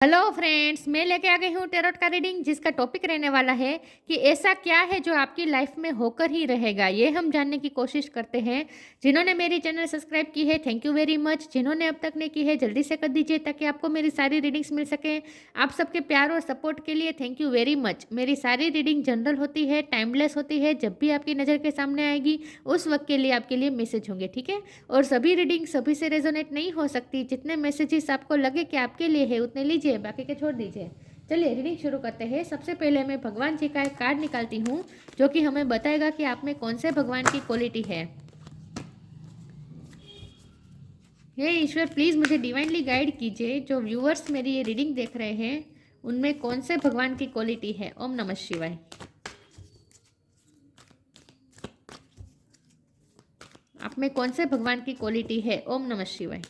Hello friends, मैं लेके आ गई हूँ टेरोट का रीडिंग जिसका टॉपिक रहने वाला है कि ऐसा क्या है जो आपकी लाइफ में होकर ही रहेगा। ये हम जानने की कोशिश करते हैं। जिन्होंने मेरी चैनल सब्सक्राइब की है, थैंक यू वेरी मच। जिन्होंने अब तक नहीं की है, जल्दी से कर दीजिए ताकि आपको मेरी सारी रीडिंग्स मिल सकें। आप सबके प्यार और सपोर्ट के लिए थैंक यू वेरी मच। मेरी सारी रीडिंग जनरल होती है, टाइमलेस होती है। जब भी आपकी नज़र के सामने आएगी उस वक्त के लिए आपके लिए मैसेज होंगे, ठीक है। और सभी रीडिंग सभी से रेजोनेट नहीं हो सकती। जितने मैसेजेस आपको लगे कि आपके लिए है उतने लीजिए, बाकी के छोड़ दीजिए। चलिए रीडिंग शुरू करते हैं। सबसे पहले मैं भगवान जी का एक कार्ड निकालती हूँ जो कि हमें बताएगा कि आप में कौन से भगवान की क्वालिटी है। हे ईश्वर, प्लीज़ मुझे डिवाइनली गाइड कीजिए। जो व्यूअर्स मेरी ये रीडिंग देख रहे हैं उनमें कौन से भगवान की क्वालिटी है। ओम नमः शिवाय। आप में कौन से भगवान की क्वालिटी है। ओम नमः शिवाय।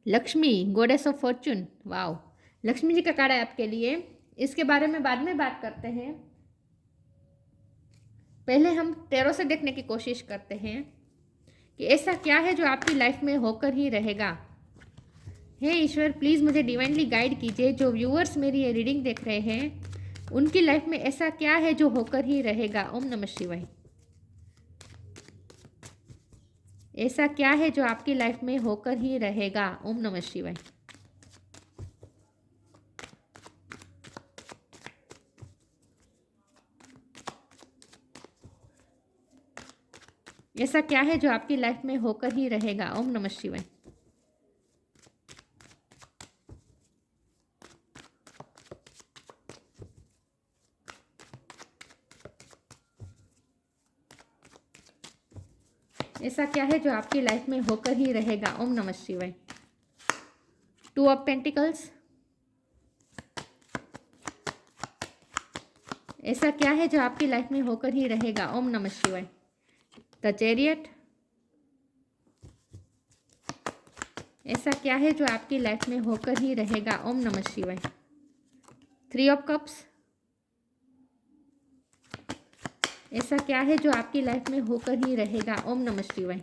Lakshmi, goddess of fortune. Wow, Lakshmi ji का कार्ड है आपके लिए। इसके बारे में बाद में बात करते हैं। पहले हम टैरो से देखने की कोशिश करते हैं कि ऐसा क्या है जो आपकी लाइफ में होकर ही रहेगा। हे ईश्वर, प्लीज़ मुझे डिवाइनली गाइड कीजिए। जो व्यूअर्स मेरी ये रीडिंग देख रहे हैं उनकी लाइफ में ऐसा क्या है जो होकर ही रहेगा। ओम नमः शिवाय। ऐसा क्या है जो आपकी लाइफ में होकर ही रहेगा। ओम नमः शिवाय। ऐसा क्या है जो आपकी लाइफ में होकर ही रहेगा। ओम नमः शिवाय। ऐसा क्या है जो आपकी लाइफ में होकर ही रहेगा। ओम नमः शिवाय। Two of pentacles. ऐसा क्या है जो आपकी लाइफ में होकर ही रहेगा। ओम नमः शिवाय। The chariot. ऐसा क्या है जो आपकी लाइफ में होकर ही रहेगा। ओम नमः शिवाय। Three of cups. ऐसा क्या है जो आपकी लाइफ में होकर ही रहेगा। ओम नमः शिवाय।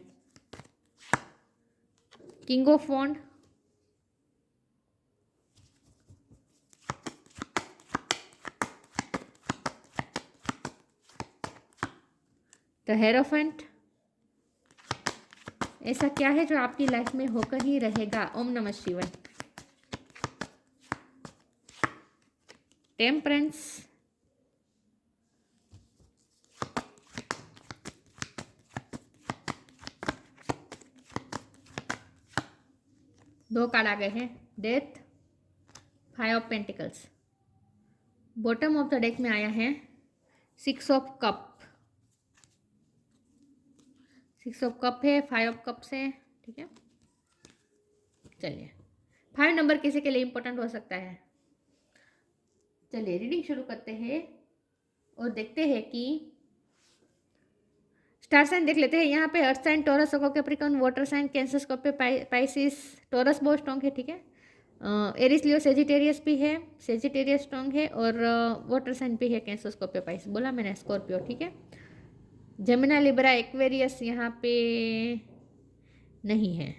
King of wand. The hierophant. ऐसा क्या है जो आपकी लाइफ में होकर ही रहेगा। ओम नमः शिवाय। टेम्परेंस। दो कार्ड आ गए हैं। Death, five of pentacles. Bottom of the deck में आया है six of cup. Six of cup है, फाइव ऑफ कप्स है, ठीक है। चलिए, फाइव नंबर किसी के लिए इंपॉर्टेंट हो सकता है। चलिए रीडिंग शुरू करते हैं और देखते हैं कि स्टार साइन देख लेते हैं। यहाँ पे earth sign, Taurus, Capricorn, water sign, cancer, Scorpio, Pisces. Taurus बहुत स्ट्रॉन्ग है, ठीक है। एरिस, लियो, सेजिटेरियस भी है। सेजिटेरियस स्ट्रॉन्ग है और वाटर साइन भी है, कैंसर, स्कॉर्पियो, पाइसिस। बोला मैंने स्कॉर्पियो, ठीक है। जमुना, लिब्रा, एक्वेरियस यहाँ पे नहीं है।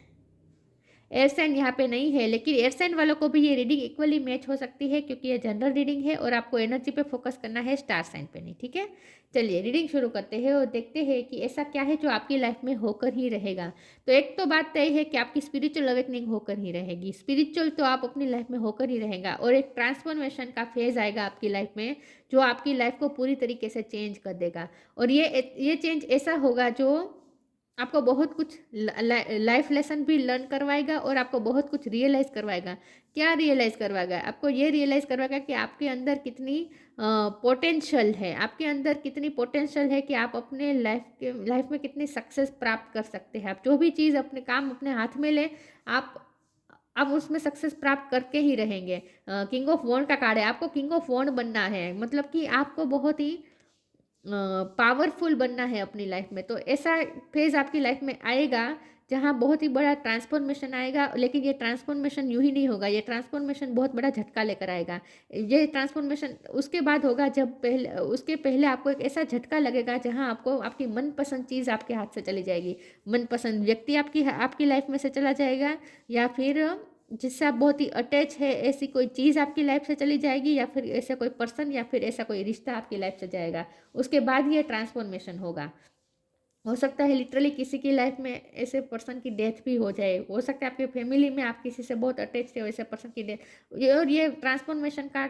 एयर साइन यहाँ पे नहीं है, लेकिन एयर साइन वालों को भी ये रीडिंग इक्वली मैच हो सकती है क्योंकि ये जनरल रीडिंग है और आपको एनर्जी पे फोकस करना है, स्टार साइन पे नहीं, ठीक है। चलिए रीडिंग शुरू करते हैं और देखते हैं कि ऐसा क्या है जो आपकी लाइफ में होकर ही रहेगा। तो एक तो बात तय है कि आपकी स्पिरिचुअल अवेकनिंग होकर ही रहेगी। स्पिरिचुअल तो आप अपनी लाइफ में होकर ही रहेगा और एक ट्रांसफॉर्मेशन का फेज आएगा आपकी लाइफ में जो आपकी लाइफ को पूरी तरीके से चेंज कर देगा। और ये चेंज ऐसा होगा जो आपको बहुत कुछ लाइफ लेसन भी लर्न करवाएगा और आपको बहुत कुछ रियलाइज़ करवाएगा। क्या रियलाइज़ करवाएगा? आपको ये रियलाइज़ करवाएगा कि आपके अंदर कितनी पोटेंशियल है। आपके अंदर कितनी पोटेंशियल है कि आप अपने लाइफ में कितनी सक्सेस प्राप्त कर सकते हैं। आप जो भी चीज़ अपने काम अपने हाथ में लें, आप उसमें सक्सेस प्राप्त करके ही रहेंगे। किंग ऑफ वॉन्ड का कार्ड है। आपको किंग ऑफ वॉन्ड बनना है, मतलब कि आपको बहुत ही पावरफुल बनना है अपनी लाइफ में। तो ऐसा फेज आपकी लाइफ में आएगा जहाँ बहुत ही बड़ा ट्रांसफॉर्मेशन आएगा। लेकिन ये ट्रांसफॉर्मेशन यूँ ही नहीं होगा, ये ट्रांसफॉर्मेशन बहुत बड़ा झटका लेकर आएगा। ये ट्रांसफॉर्मेशन उसके बाद होगा जब पहले, उसके पहले आपको एक ऐसा झटका लगेगा जहाँ आपको आपकी मनपसंद चीज़ आपके हाथ से चली जाएगी, मनपसंद व्यक्ति आपकी लाइफ में से चला जाएगा, या फिर जिससे आप बहुत ही अटैच है ऐसी कोई चीज़ आपकी लाइफ से चली जाएगी, या फिर ऐसा कोई पर्सन या फिर ऐसा कोई रिश्ता आपकी लाइफ से जाएगा। उसके बाद ये ट्रांसफॉर्मेशन होगा। हो सकता है लिटरली किसी की लाइफ में ऐसे पर्सन की डेथ भी हो जाए, हो सकता है आपके फैमिली में आप किसी से बहुत अटैच थे, वैसे पर्सन की डेथ। और ये ट्रांसफॉर्मेशन का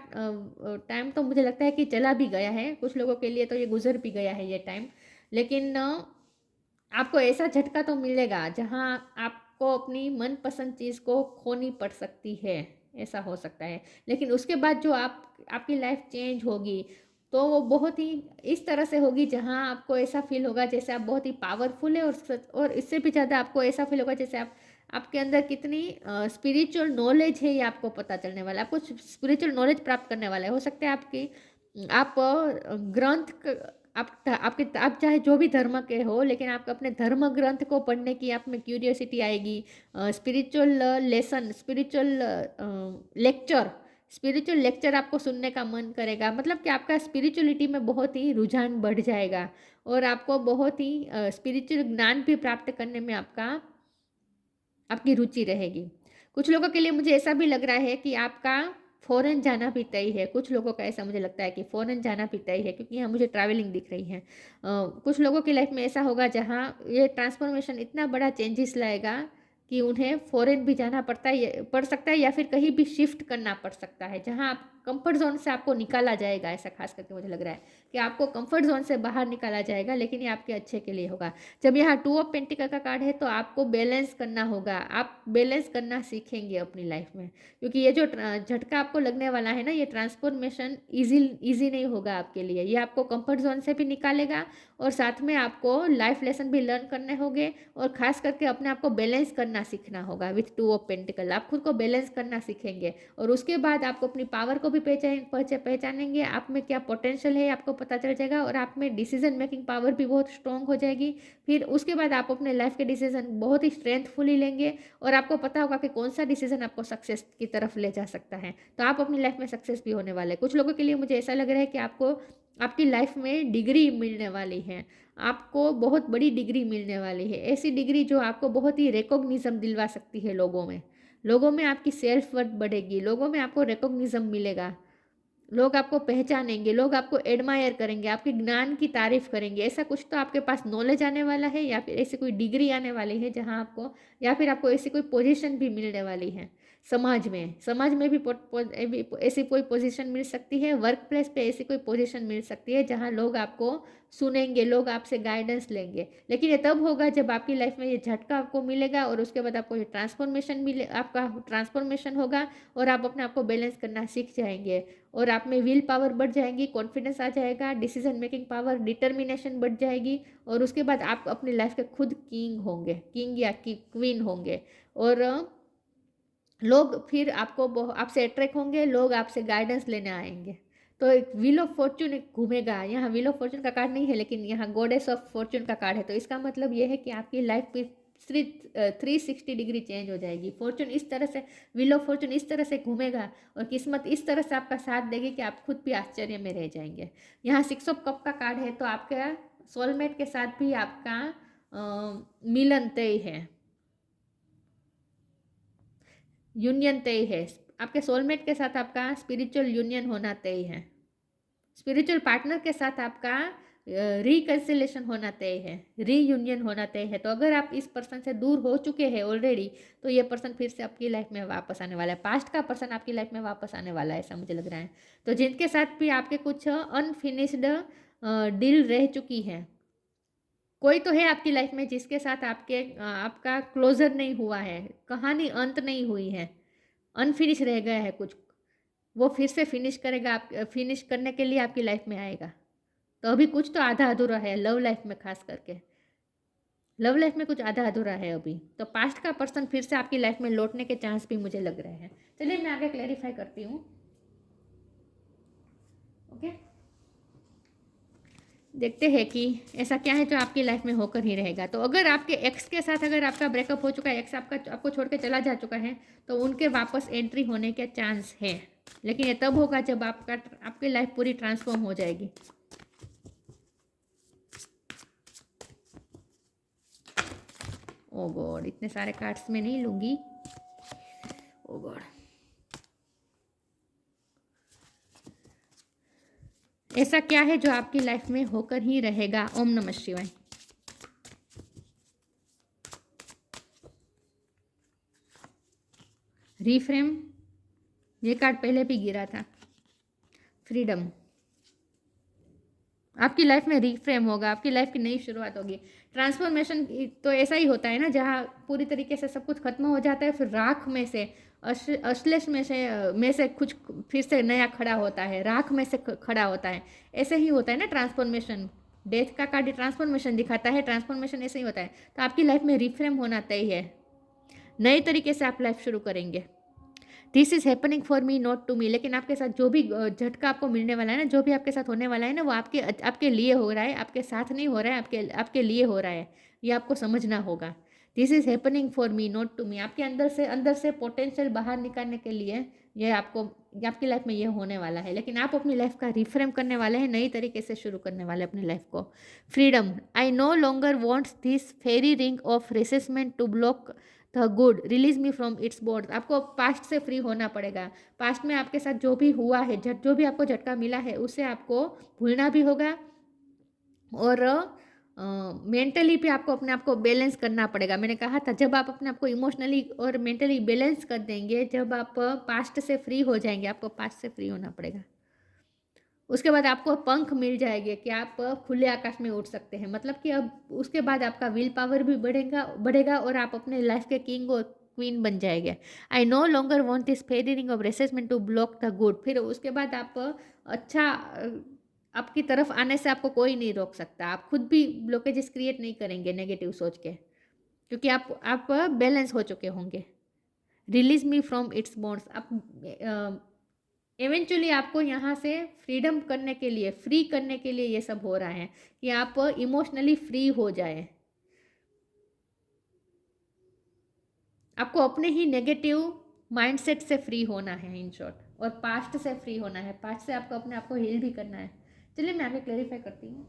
टाइम तो मुझे लगता है कि चला भी गया है, कुछ लोगों के लिए तो ये गुजर भी गया है ये टाइम। लेकिन आपको ऐसा झटका तो मिलेगा जहाँ आपको अपनी मनपसंद चीज़ को खोनी पड़ सकती है, ऐसा हो सकता है। लेकिन उसके बाद जो आपकी लाइफ चेंज होगी, तो वो बहुत ही इस तरह से होगी जहाँ आपको ऐसा फील होगा जैसे आप बहुत ही पावरफुल है, और इससे भी ज़्यादा आपको ऐसा फील होगा जैसे आप आपके अंदर कितनी स्पिरिचुअल नॉलेज है, ये आपको पता चलने वाला है। आपको स्पिरिचुअल नॉलेज प्राप्त करने वाला है। हो सकता है आप ग्रंथ आप चाहे जो भी धर्म के हो, लेकिन आप अपने धर्म ग्रंथ को पढ़ने की आप में क्यूरियोसिटी आएगी। Spiritual lesson, lecture spiritual lecture आपको सुनने का मन करेगा। मतलब कि आपका स्पिरिचुअलिटी में बहुत ही रुझान बढ़ जाएगा, और आपको बहुत ही स्पिरिचुअल ज्ञान भी प्राप्त करने में आपकी रुचि रहेगी। कुछ लोगों के लिए मुझे ऐसा भी लग रहा है कि आपका फ़ॉरेन जाना भी तय है। कुछ लोगों का ऐसा मुझे लगता है कि फ़ॉरेन जाना भी तय है, क्योंकि यहाँ मुझे ट्रैवलिंग दिख रही है। कुछ लोगों की लाइफ में ऐसा होगा जहाँ ये ट्रांसफॉर्मेशन इतना बड़ा चेंजेस लाएगा कि उन्हें फ़ॉरेन भी जाना पड़ सकता है, या फिर कहीं भी शिफ्ट करना पड़ सकता है, जहाँ आप कंफर्ट जोन से आपको निकाला जाएगा। ऐसा खास करके मुझे लग रहा है कि आपको कंफर्ट जोन से बाहर निकाला जाएगा, लेकिन ये आपके अच्छे के लिए होगा। जब यहाँ 2 ऑफ पेंटिकल का कार्ड है, तो आपको बैलेंस करना होगा। आप बैलेंस करना सीखेंगे अपनी लाइफ में, क्योंकि ये जो झटका आपको लगने वाला है ना, ये ट्रांसफॉर्मेशन ईजी नहीं होगा आपके लिए। ये आपको कंफर्ट जोन से भी निकालेगा, और साथ में आपको लाइफ लेसन भी लर्न करने होंगे, और खास करके अपने आप को बैलेंस करना सीखना होगा। विथ 2 ऑफ पेंटिकल आप खुद को बैलेंस करना सीखेंगे, और उसके बाद आपको अपनी पावर को भी पहचानेंगे। आप में क्या पोटेंशियल है आपको पता चल जाएगा, और आप में डिसीजन मेकिंग पावर भी बहुत स्ट्रांग हो जाएगी। फिर उसके बाद आप अपने लाइफ के डिसीजन बहुत ही स्ट्रेंथफुली लेंगे, और आपको पता होगा कि कौन सा डिसीजन आपको सक्सेस की तरफ ले जा सकता है। तो आप अपनी लाइफ में सक्सेस भी होने वाले हैं। कुछ लोगों के लिए मुझे ऐसा लग रहा है कि आपको आपकी लाइफ में डिग्री मिलने वाली है, आपको बहुत बड़ी डिग्री मिलने वाली है। ऐसी डिग्री जो आपको बहुत ही रिकॉग्निज्म दिलवा सकती है लोगों में आपकी सेल्फ वर्थ बढ़ेगी, लोगों में आपको रिकॉग्निज्म मिलेगा, लोग आपको पहचानेंगे, लोग आपको एडमायर करेंगे, आपके ज्ञान की तारीफ करेंगे। ऐसा कुछ तो आपके पास नॉलेज आने वाला है, या फिर ऐसी कोई डिग्री आने वाली है जहां आपको, या फिर आपको ऐसी कोई पोजीशन भी मिलने वाली है समाज में भी ऐसी कोई पोजीशन मिल सकती है। वर्क प्लेस पे ऐसी कोई पोजीशन मिल सकती है जहां लोग आपको सुनेंगे, लोग आपसे गाइडेंस लेंगे। लेकिन ये तब होगा जब आपकी लाइफ में ये झटका आपको मिलेगा, और उसके बाद आपको ये आपका ट्रांसफॉर्मेशन होगा, और आप अपने आप को बैलेंस करना सीख जाएंगे, और आप में विल पावर बढ़ जाएगी, कॉन्फिडेंस आ जाएगा, डिसीजन मेकिंग पावर, डिटर्मिनेशन बढ़ जाएगी। और उसके बाद आप अपनी लाइफ के खुद किंग या क्वीन होंगे। और लोग फिर आपसे अट्रैक्ट होंगे, लोग आपसे गाइडेंस लेने आएंगे। तो एक व्हील ऑफ फॉर्च्यून एक घूमेगा। यहाँ व्हील ऑफ फॉर्च्यून का कार्ड नहीं है, लेकिन यहाँ गॉडेस ऑफ फॉर्च्यून का कार्ड है। तो इसका मतलब ये है कि आपकी लाइफ पे 360 डिग्री चेंज हो जाएगी। फॉर्च्यून इस तरह से, व्हील ऑफ फॉर्च्यून इस तरह से घूमेगा, और किस्मत इस तरह से आपका साथ देगी कि आप खुद भी आश्चर्य में रह जाएंगे। यहाँ 6 ऑफ कप का कार्ड है, तो आपके सोलमेट के साथ भी आपका मिलन तय है, यूनियन तय है। आपके सोलमेट के साथ आपका स्पिरिचुअल यूनियन होना तय है। स्पिरिचुअल पार्टनर के साथ आपका रिकन्सिलेशन होना तय है, रीयूनियन होना तय है। तो अगर आप इस पर्सन से दूर हो चुके हैं ऑलरेडी, तो ये पर्सन फिर से आपकी लाइफ में वापस आने वाला है। पास्ट का पर्सन आपकी लाइफ में वापस आने वाला है, ऐसा मुझे लग रहा है। तो जिनके साथ भी आपके कुछ अनफिनिश्ड डील रह चुकी है, कोई तो है आपकी लाइफ में जिसके साथ आपका क्लोजर नहीं हुआ है, कहानी अंत नहीं हुई है, अनफिनिश रह गया है कुछ, वो फिर से फिनिश करेगा, आप फिनिश करने के लिए आपकी लाइफ में आएगा। तो अभी कुछ तो आधा अधूरा है लव लाइफ में, खास करके लव लाइफ में कुछ आधा अधूरा है अभी। तो पास्ट का पर्सन फिर से आपकी लाइफ में लौटने के चांस भी मुझे लग रहे हैं। चलिए मैं आगे क्लैरिफाई करती हूँ। ओके, देखते हैं कि ऐसा क्या है जो आपकी लाइफ में होकर ही रहेगा। तो अगर आपके एक्स के साथ अगर आपका ब्रेकअप हो चुका है, एक्स आपको छोड़ के चला जा चुका है, तो उनके वापस एंट्री होने के चांस है, लेकिन ये तब होगा जब आपकी लाइफ पूरी ट्रांसफॉर्म हो जाएगी। ओ गॉड, इतने सारे कार्ड्स में नहीं लूंगी। ओ गॉड, ऐसा क्या है जो आपकी लाइफ में होकर ही रहेगा। ओम नमः शिवाय। रीफ्रेम, ये कार्ड पहले भी गिरा था। फ्रीडम, आपकी लाइफ में रीफ्रेम होगा, आपकी लाइफ की नई शुरुआत होगी। ट्रांसफॉर्मेशन तो ऐसा ही होता है ना, जहाँ पूरी तरीके से सब कुछ खत्म हो जाता है, फिर राख में से अश्लेष में से कुछ फिर से नया खड़ा होता है, राख में से खड़ा होता है। ऐसे ही होता है ना ट्रांसफॉर्मेशन। डेथ का कार्ड ट्रांसफॉर्मेशन दिखाता है, ट्रांसफॉर्मेशन ऐसे ही होता है। तो आपकी लाइफ में रिफ्रेम होना तय है, नए तरीके से आप लाइफ शुरू करेंगे। This is happening for me not to me. लेकिन आपके साथ जो भी झटका आपको मिलने वाला है ना, जो भी आपके साथ होने वाला है ना, वो आपके लिए हो रहा है, आपके साथ नहीं हो रहा है, आपके लिए हो रहा है। ये आपको समझना होगा। This is happening for me not to me. आपके अंदर से पोटेंशियल बाहर निकालने के लिए ये आपकी लाइफ में ये होने वाला है। लेकिन आप अपनी लाइफ का रिफ्रेम करने वाले हैं, नई तरीके से शुरू करने वाले अपनी लाइफ को। Freedom, I no longer wants this fairy ring of resentment to block the good, release me from its board. आपको पास्ट से फ्री होना पड़ेगा। पास्ट में आपके साथ जो भी हुआ है, जो भी आपको झटका मिला है, उसे आपको भूलना भी होगा, और मेंटली भी आपको अपने आप को बैलेंस करना पड़ेगा। मैंने कहा था, जब आप अपने आप को इमोशनली और मेंटली बैलेंस कर देंगे, जब आप पास्ट से फ्री हो जाएंगे, आपको पास्ट से फ्री होना पड़ेगा। उसके बाद आपको पंख मिल जाएंगे कि आप खुले आकाश में उड़ सकते हैं। मतलब कि अब उसके बाद आपका विल पावर भी बढ़ेगा और आप अपने लाइफ के किंग और क्वीन बन जाएंगे। I no longer want this fairy ring of resentment to block the good. फिर उसके बाद आप अच्छा आपकी तरफ आने से आपको कोई नहीं रोक सकता। आप खुद भी ब्लॉकेजेस क्रिएट नहीं करेंगे नेगेटिव सोच के, क्योंकि आप बैलेंस हो चुके होंगे। Release me from it's bonds. आप इवेंचुअली आपको यहाँ से फ्रीडम करने के लिए, फ्री करने के लिए ये सब हो रहा है कि आप इमोशनली फ्री हो जाए। आपको अपने ही नेगेटिव माइंडसेट से फ्री होना है इन शॉर्ट, और पास्ट से फ्री होना है। पास्ट से आपको अपने आप को हील भी करना है। चलिए मैं आगे क्लेरिफाई करती हूँ,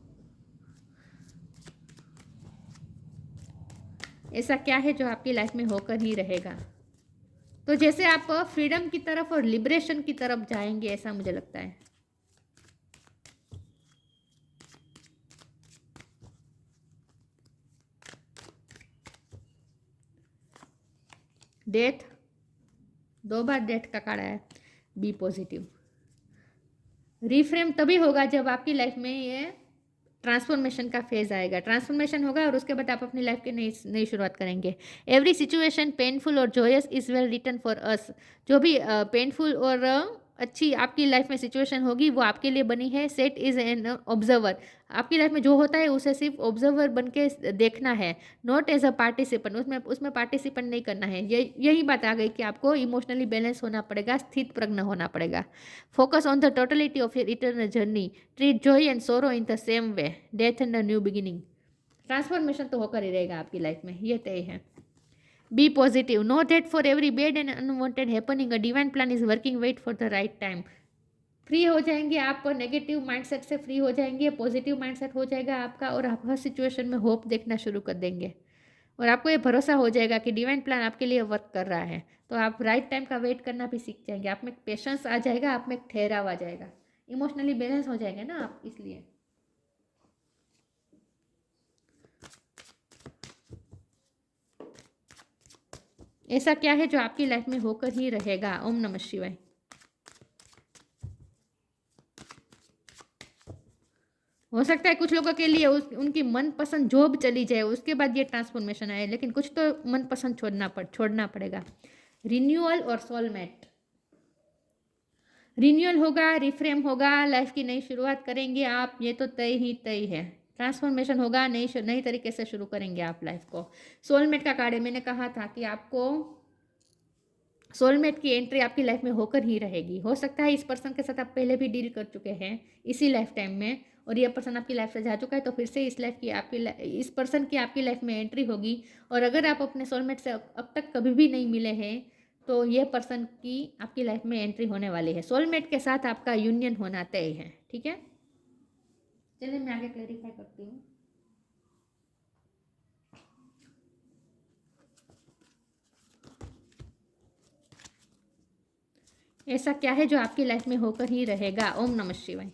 ऐसा क्या है जो आपकी लाइफ में होकर ही रहेगा। तो जैसे आप फ्रीडम की तरफ और लिबरेशन की तरफ जाएंगे, ऐसा मुझे लगता है। डेथ, 2 बार डेथ का कार्ड है। Be positive. रिफ्रेम तभी होगा जब आपकी लाइफ में ये ट्रांसफॉर्मेशन का फेज आएगा। ट्रांसफॉर्मेशन होगा और उसके बाद आप अपनी लाइफ की नई शुरुआत करेंगे। एवरी सिचुएशन पेनफुल और joys is well written for us. जो भी पेनफुल और अच्छी आपकी लाइफ में सिचुएशन होगी, वो आपके लिए बनी है। Set is an observer. आपकी लाइफ में जो होता है उसे सिर्फ ऑब्जर्वर बन के देखना है, नॉट एज अ पार्टिसिपेंट। उसमें पार्टिसिपेंट नहीं करना है। यही बात आ गई कि आपको इमोशनली बैलेंस होना पड़ेगा, स्थित प्रज्ञ होना पड़ेगा। Focus on the totality of your eternal journey. Treat Joy and सोरो in the same way, death and the new beginning. Transformation तो होकर ही रहेगा आपकी लाइफ में, ये तय है। Be positive. Know that for every bad and unwanted happening a divine plan is working, wait for the right time. Free हो जाएंगे आप, नेगेटिव माइंडसेट से फ्री हो जाएंगे, पॉजिटिव माइंडसेट हो जाएगा आपका, और आप हर सिचुएशन में होप देखना शुरू कर देंगे। और आपको ये भरोसा हो जाएगा कि डिवाइन प्लान आपके लिए वर्क कर रहा है। तो आप राइट टाइम का वेट करना भी सीख जाएंगे। आप में पेशेंस आ जाएगा, आप में ठहराव आ जाएगा, इमोशनली बैलेंस हो जाएंगे ना आप, इसलिए। ऐसा क्या है जो आपकी लाइफ में होकर ही रहेगा। ओम नमः शिवाय। हो सकता है कुछ लोगों के लिए उनकी मनपसंद जॉब चली जाए, उसके बाद ये ट्रांसफॉर्मेशन आए, लेकिन कुछ तो मनपसंद छोड़ना पड़ेगा। रिन्यूअल और सोलमेट। रिन्यूअल होगा, रिफ्रेम होगा, लाइफ की नई शुरुआत करेंगे आप, ये तो तय है। ट्रांसफॉर्मेशन होगा, नई तरीके से शुरू करेंगे आप लाइफ को। सोलमेट का कार्ड है, मैंने कहा था कि आपको सोलमेट की एंट्री आपकी लाइफ में होकर ही रहेगी। हो सकता है इस पर्सन के साथ आप पहले भी डील कर चुके हैं इसी लाइफ टाइम में, और ये पर्सन आपकी लाइफ से जा चुका है, तो फिर से इस पर्सन की आपकी लाइफ में एंट्री होगी। और अगर आप अपने सोलमेट से अब तक कभी भी नहीं मिले हैं, तो ये पर्सन की आपकी लाइफ में एंट्री होने वाली है। सोलमेट के साथ आपका यूनियन होना तय है, ठीक है। चलिए मैं आगे क्लेरिफाई करती हूँ। ऐसा क्या है जो आपकी लाइफ में होकर ही रहेगा? ओम नमः शिवाय।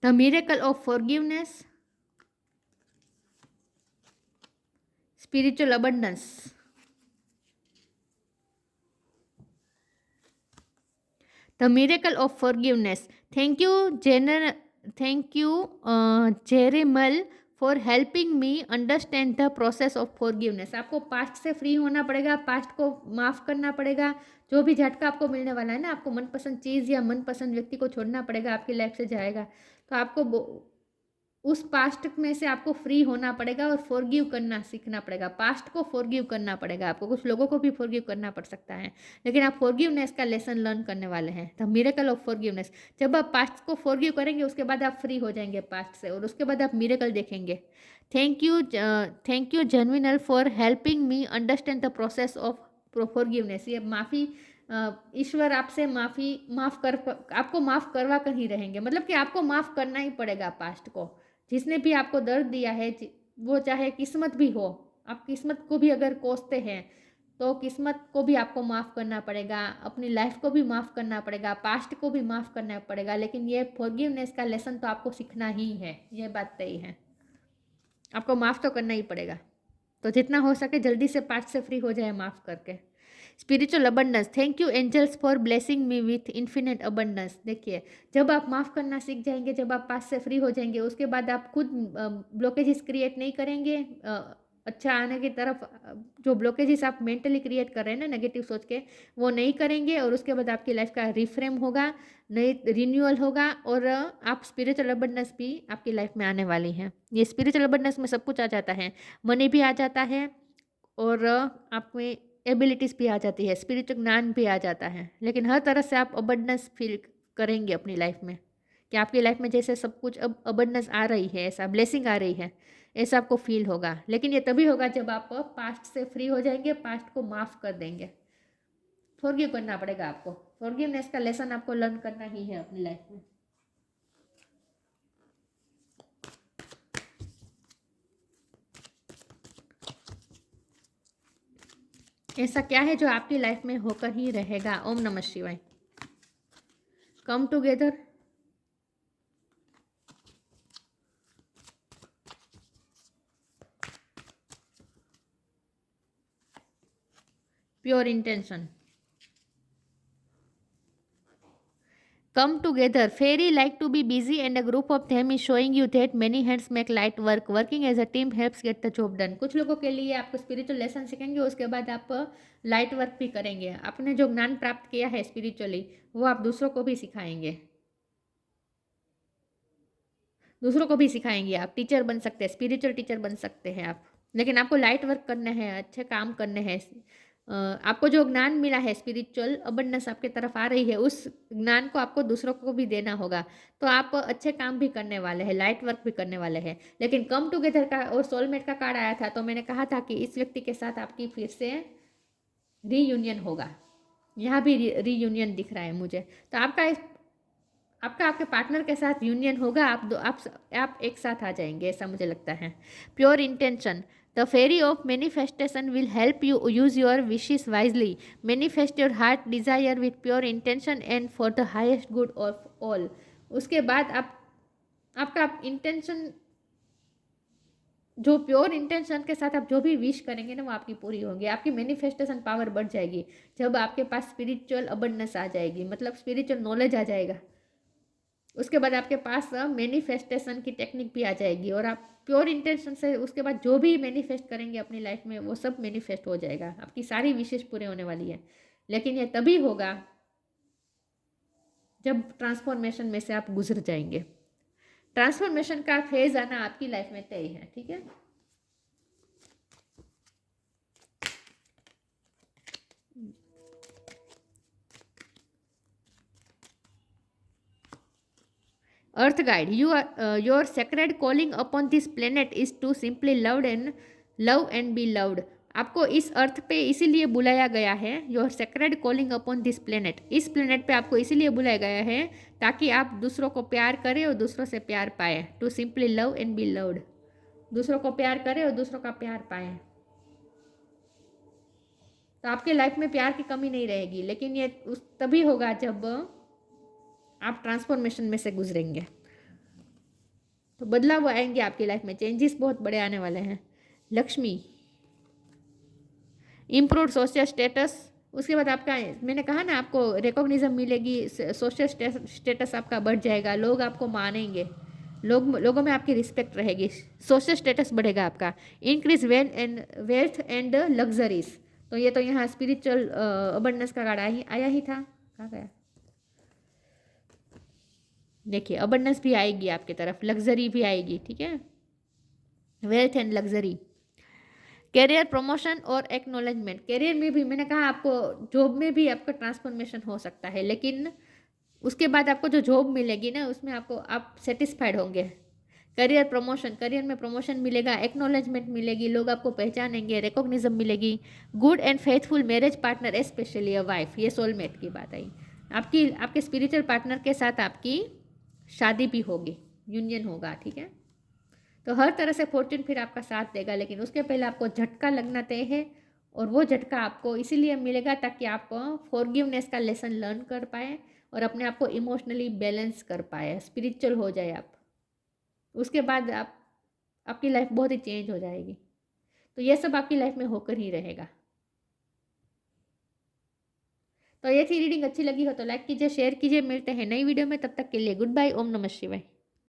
The miracle of forgiveness, spiritual abundance, the miracle of forgiveness. Thank you Jeremiel for helping me understand the process of forgiveness. आपको पास्ट से फ्री होना पड़ेगा, पास्ट को माफ़ करना पड़ेगा। जो भी झटका आपको मिलने वाला है ना, आपको मनपसंद चीज़ या मनपसंद व्यक्ति को छोड़ना पड़ेगा, आपकी लाइफ से जाएगा, तो आपको उस पास्ट में से आपको फ्री होना पड़ेगा और फॉरगिव करना सीखना पड़ेगा। पास्ट को फॉरगिव करना पड़ेगा आपको। कुछ लोगों को भी फॉरगिव करना पड़ सकता है, लेकिन आप फॉरगिवनेस का लेसन लर्न करने वाले हैं। The miracle of forgiveness. जब आप पास्ट को फॉरगिव करेंगे, उसके बाद आप फ्री हो जाएंगे पास्ट से, और उसके बाद आप मिरेकल देखेंगे। Thank you Jeremiel for helping me understand the process of forgiveness. ये माफ़ी, ईश्वर आपसे आपको माफ़ करवा कर ही रहेंगे। मतलब कि आपको माफ़ करना ही पड़ेगा पास्ट को। जिसने भी आपको दर्द दिया है, वो चाहे किस्मत भी हो, आप किस्मत को भी अगर कोसते हैं, तो किस्मत को भी आपको माफ़ करना पड़ेगा, अपनी लाइफ को भी माफ़ करना पड़ेगा, पास्ट को भी माफ़ करना पड़ेगा। लेकिन ये फॉरगिवनेस का लेसन तो आपको सीखना ही है, ये बात तय है। आपको माफ़ तो करना ही पड़ेगा। तो जितना हो सके जल्दी से पास्ट से फ्री हो जाए माफ़ करके। Spiritual abundance. Thank you angels for blessing me with infinite abundance. देखिए, जब आप माफ़ करना सीख जाएंगे, जब आप पास से फ्री हो जाएंगे, उसके बाद आप खुद ब्लॉकेजेस क्रिएट नहीं करेंगे अच्छा आने की तरफ। जो ब्लॉकेजेस आप मेंटली क्रिएट कर रहे हैं ना नेगेटिव सोच के, वो नहीं करेंगे, और उसके बाद आपकी लाइफ का रिफ्रेम होगा, नई रिन्यूअल होगा, और आप स्पिरिचुअल अबंडेंस भी आपकी लाइफ में आने वाली है। ये स्पिरिचुअल अबंडेंस में सब कुछ आ जाता है, मनी भी आ जाता है, और आप में एबिलिटीज़ भी आ जाती है, स्पिरिचुअल ज्ञान भी आ जाता है। लेकिन हर तरह से आप अबंडेंस फील करेंगे अपनी लाइफ में, कि आपकी लाइफ में जैसे सब कुछ अब अबंडेंस आ रही है, ऐसा ब्लेसिंग आ रही है, ऐसा आपको फील होगा। लेकिन ये तभी होगा जब आप पास्ट से फ्री हो जाएंगे, पास्ट को माफ़ कर देंगे। फॉरगिव करना पड़ेगा आपको। फॉरगिवनेस का लेसन आपको लर्न करना ही है अपनी लाइफ में। ऐसा क्या है जो आपकी लाइफ में होकर ही रहेगा? ओम नमः शिवाय। Come together, pure intention. Come together. Fairy like to be busy and a group of them is showing you that many hands make light work. Working as a team helps get the job done. कुछ लोगों के लिए आपको spiritual lesson सीखेंगे, उसके बाद आप light work भी करेंगे। आपने जो ज्ञान प्राप्त किया है स्पिरिचुअली, वो आप दूसरों को भी सिखाएंगे, दूसरों को भी सिखाएंगे। आप टीचर बन सकते हैं, स्पिरिचुअल टीचर बन सकते हैं आप। लेकिन आपको लाइट वर्क करने हैं, अच्छे काम करने हैं। आपको जो ज्ञान मिला है, स्पिरिचुअल अबंडेंस आपके तरफ आ रही है, उस ज्ञान को आपको दूसरों को भी देना होगा। तो आप अच्छे काम भी करने वाले हैं, लाइट वर्क भी करने वाले हैं। लेकिन कम टुगेदर का और सोलमेट का कार्ड आया था, तो मैंने कहा था कि इस व्यक्ति के साथ आपकी फिर से रीयूनियन होगा। यहाँ भी रीयूनियन दिख रहा है मुझे। तो आपका आपके पार्टनर के साथ यूनियन होगा। आप एक साथ आ जाएंगे, ऐसा मुझे लगता है। Pure intention. The fairy of manifestation will help you use your wishes wisely. Manifest your heart desire with pure intention and for the highest good of all. उसके बाद आपका इंटेंशन, जो प्योर इंटेंशन के साथ आप जो भी विश करेंगे ना, वो आपकी पूरी होंगी। आपकी मैनिफेस्टेशन पावर बढ़ जाएगी जब आपके पास स्पिरिचुअल अबंडेंस आ जाएगी, मतलब स्पिरिचुअल नॉलेज आ जाएगा। उसके बाद आपके पास मैनिफेस्टेशन की टेक्निक भी आ जाएगी, और आप प्योर इंटेंशन से उसके बाद जो भी मैनिफेस्ट करेंगे अपनी लाइफ में, वो सब मैनिफेस्ट हो जाएगा। आपकी सारी विशेष पूरे होने वाली है। लेकिन ये तभी होगा जब ट्रांसफॉर्मेशन में से आप गुजर जाएंगे। ट्रांसफॉर्मेशन का फेज आना आपकी लाइफ में तय है, ठीक है। Earth guide, your sacred calling upon this planet is to simply love and be loved. आपको इस अर्थ पे इसीलिए बुलाया गया है, your sacred calling upon this planet, इस प्लेनेट पे आपको इसीलिए बुलाया गया है ताकि आप दूसरों को प्यार करें और दूसरों से प्यार पाए। To simply love and be loved, दूसरों को प्यार करें और दूसरों का प्यार पाए। तो आपके लाइफ में प्यार की कमी नहीं रहेगी, लेकिन ये उस तभी होगा जब आप ट्रांसफॉर्मेशन में से गुजरेंगे। तो बदलाव आएंगे आपकी लाइफ में, चेंजेस बहुत बड़े आने वाले हैं। लक्ष्मी, इम्प्रूव सोशल स्टेटस, उसके बाद आपका, मैंने कहा ना आपको रिकॉग्निशन मिलेगी, सोशल स्टेटस आपका बढ़ जाएगा, लोग आपको मानेंगे, लोगों में आपकी रिस्पेक्ट रहेगी, सोशल स्टेटस बढ़ेगा आपका। इंक्रीज वेल्थ एंड लग्जरीज, तो ये तो यहाँ स्पिरिचुअल अबंडेंस का कार्ड आया ही था, कहाँ गया, देखिए अबंडेंस भी आएगी आपकी तरफ, लग्जरी भी आएगी, ठीक है, wealth and luxury. Career promotion और एक्नॉलेजमेंट, कैरियर में भी मैंने कहा आपको जॉब में भी आपका ट्रांसफॉर्मेशन हो सकता है, लेकिन उसके बाद आपको जो जॉब मिलेगी ना उसमें आपको आप सेटिस्फाइड होंगे। करियर प्रमोशन, करियर में प्रमोशन मिलेगा, एक्नॉलेजमेंट मिलेगी, लोग आपको पहचानेंगे, रिकॉग्निशन मिलेगी। Good and faithful marriage partner, specially a wife, ये सोलमेट की बात आई। आपके स्पिरिचुअल पार्टनर के साथ आपकी शादी भी होगी, यूनियन होगा, ठीक है। तो हर तरह से फॉर्च्यून फिर आपका साथ देगा, लेकिन उसके पहले आपको झटका लगना तय है, और वो झटका आपको इसीलिए मिलेगा ताकि आप फॉरगिवनेस का लेसन लर्न कर पाए और अपने आप को इमोशनली बैलेंस कर पाए, स्पिरिचुअल हो जाए आप। उसके बाद आपकी लाइफ बहुत ही चेंज हो जाएगी। तो ये सब आपकी लाइफ में होकर ही रहेगा। तो ये थी रीडिंग, अच्छी लगी हो तो लाइक कीजिए, शेयर कीजिए, मिलते हैं नई वीडियो में, तब तक के लिए गुड बाय, ओम नमः शिवाय।